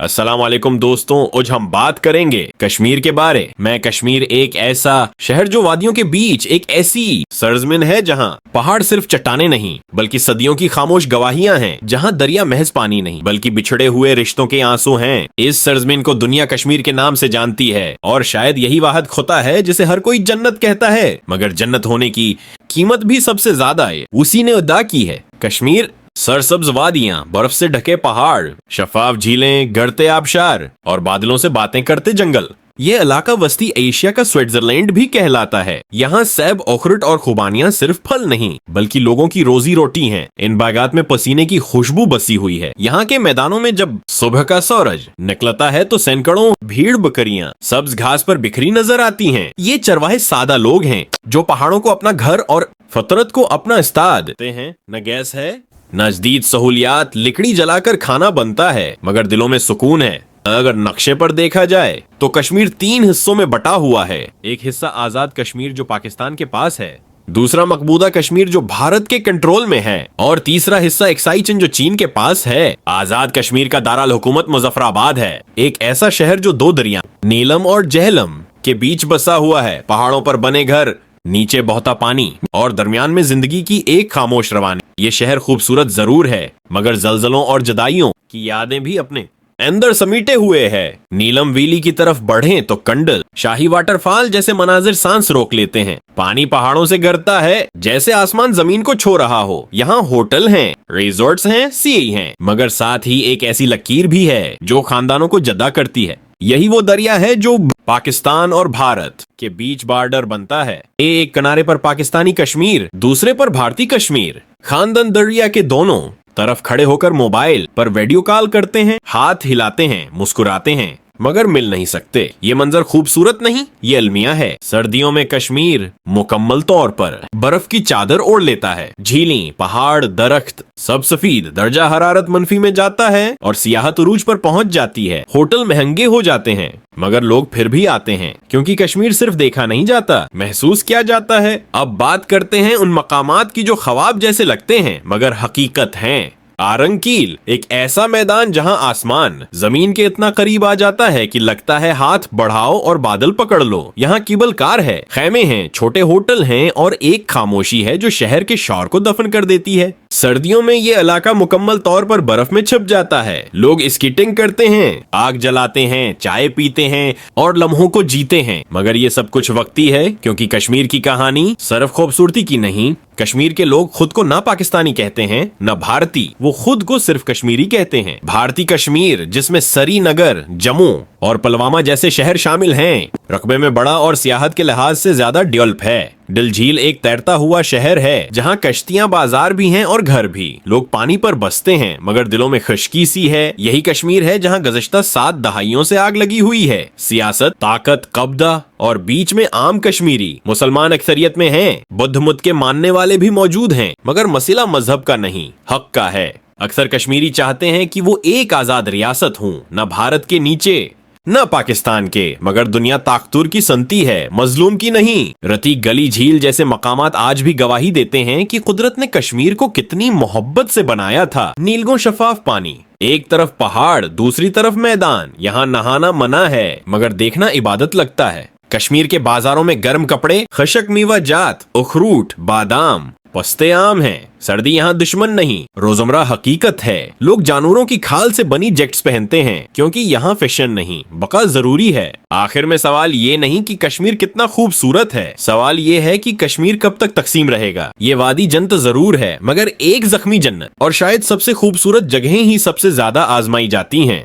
अस्सलाम वालेकुम दोस्तों, आज हम बात करेंगे कश्मीर के बारे में। कश्मीर एक ऐसा शहर जो वादियों के बीच एक ऐसी सरजमीन है जहां पहाड़ सिर्फ चट्टाने नहीं बल्कि सदियों की खामोश गवाहियां हैं, जहां दरिया महज पानी नहीं बल्कि बिछड़े हुए रिश्तों के आंसू हैं। इस सरजमीन को दुनिया कश्मीर के नाम से जानती है और शायद यही वाहिद खुदा है जिसे हर कोई जन्नत कहता है, मगर जन्नत होने की कीमत भी सबसे ज्यादा है उसी ने अदा की है। कश्मीर सरसब्ज वादियां, बर्फ से ढके पहाड़, शफाफ झीलें, गढ़ते आबशार और बादलों से बातें करते जंगल। ये इलाका वस्ती एशिया का स्विट्जरलैंड भी कहलाता है। यहाँ सेब, अखरोट और खुबानियां सिर्फ फल नहीं बल्कि लोगों की रोजी रोटी हैं। इन बागात में पसीने की खुशबू बसी हुई है। यहाँ के मैदानों में जब सुबह का सूरज निकलता है तो सैकड़ों भेड़ बकरियां सब्ज घास पर बिखरी नजर आती हैं। ये चरवाहे सादा लोग हैं जो पहाड़ों को अपना घर और फितरत को अपना उस्ताद देते हैं। न गैस है नजदीक सहूलियात, लिकड़ी जलाकर खाना बनता है मगर दिलों में सुकून है। अगर नक्शे पर देखा जाए तो कश्मीर 3 हिस्सों में बटा हुआ है। एक हिस्सा आजाद कश्मीर जो पाकिस्तान के पास है, दूसरा मकबूजा कश्मीर जो भारत के कंट्रोल में है और तीसरा हिस्सा एक्साई चिन जो चीन के पास है। आजाद कश्मीर का दारुल हुकूमत मुजफ्फराबाद है, एक ऐसा शहर जो 2 दरिया नीलम और जहलम के बीच बसा हुआ है। पहाड़ों पर बने घर, नीचे बहता पानी और दरमियान में जिंदगी की एक खामोश रवानी। ये शहर खूबसूरत जरूर है मगर जलजलों और जदाइयों की यादें भी अपने अंदर समीटे हुए है। नीलम वैली की तरफ बढ़ें तो कंडल, शाही वाटरफॉल जैसे मनाजिर सांस रोक लेते हैं। पानी पहाड़ों से गिरता है जैसे आसमान जमीन को छू रहा हो। यहाँ होटल हैं, रिजॉर्ट्स हैं, सीई हैं, मगर साथ ही एक ऐसी लकीर भी है जो खानदानों को जदा करती है। यही वो दरिया है जो पाकिस्तान और भारत के बीच बॉर्डर बनता है। एक किनारे पर पाकिस्तानी कश्मीर, दूसरे पर भारतीय कश्मीर। खानदान दरिया के दोनों तरफ खड़े होकर मोबाइल पर वीडियो कॉल करते हैं, हाथ हिलाते हैं, मुस्कुराते हैं, मगर मिल नहीं सकते। ये मंजर खूबसूरत नहीं, ये अलमिया है। सर्दियों में कश्मीर मुकम्मल तौर पर बर्फ की चादर ओढ़ लेता है। झीलें, पहाड़, दरख्त सब सफेद। दर्जा हरारत मनफी में जाता है और सियाहत उरूज पर पहुंच जाती है। होटल महंगे हो जाते हैं मगर लोग फिर भी आते हैं क्योंकि कश्मीर सिर्फ देखा नहीं जाता, महसूस किया जाता है। अब बात करते हैं उन मकामात की जो ख्वाब जैसे लगते हैं मगर हकीकत हैं। आरंगकील एक ऐसा मैदान जहां आसमान जमीन के इतना करीब आ जाता है कि लगता है हाथ बढ़ाओ और बादल पकड़ लो। यहाँ केबल कार है, खेमे हैं, छोटे होटल हैं और एक खामोशी है जो शहर के शोर को दफन कर देती है। सर्दियों में ये इलाका मुकम्मल तौर पर बर्फ में छिप जाता है। लोग स्कीटिंग करते हैं, आग जलाते हैं, चाय पीते हैं और लम्हों को जीते हैं, मगर ये सब कुछ वक्ती है क्योंकि कश्मीर की कहानी सिर्फ खूबसूरती की नहीं। कश्मीर के लोग खुद को ना पाकिस्तानी कहते हैं न भारतीय, वो खुद को सिर्फ कश्मीरी कहते हैं। भारतीय कश्मीर जिसमें श्रीनगर, जम्मू और पुलवामा जैसे शहर शामिल हैं, रकबे में बड़ा और सियाहत के लिहाज से ज्यादा डेवलप है। डल झील एक तैरता हुआ शहर है जहाँ कश्तियां, बाजार भी हैं और घर भी। लोग पानी पर बसते हैं मगर दिलों में खुशकी सी है। यही कश्मीर है जहाँ गुज़श्ता 7 दहाइयों से आग लगी हुई है। सियासत, ताकत, कब्जा और बीच में आम कश्मीरी। मुसलमान अक्सरियत में हैं, बुद्ध मत के मानने वाले भी मौजूद हैं, मगर मसला मजहब का नहीं, हक का है। अक्सर कश्मीरी चाहते हैं कि वो एक आजाद रियासत हूँ, न भारत के नीचे न पाकिस्तान के, मगर दुनिया ताकतूर की संती है, मजलूम की नहीं। रतीक गली, झील जैसे मकामात आज भी गवाही देते हैं कि कुदरत ने कश्मीर को कितनी मोहब्बत से बनाया था। नीलगो शफाफ पानी, एक तरफ पहाड़, दूसरी तरफ मैदान। यहाँ नहाना मना है मगर देखना इबादत लगता है। कश्मीर के बाजारों में गर्म कपड़े, खशक मेवा जात, अखरूट, बादाम, पस्ते आम हैं। सर्दी यहाँ दुश्मन नहीं, रोजमर्रा हकीकत है। लोग जानवरों की खाल से बनी जैकेट्स पहनते हैं क्योंकि यहाँ फैशन नहीं, बका जरूरी है। आखिर में सवाल ये नहीं कि कश्मीर कितना खूबसूरत है, सवाल ये है कि कश्मीर कब तक तकसीम रहेगा। ये वादी जन्नत जरूर है मगर एक जख्मी जन्नत, और शायद सबसे खूबसूरत जगहें ही सबसे ज्यादा आजमाई जाती हैं।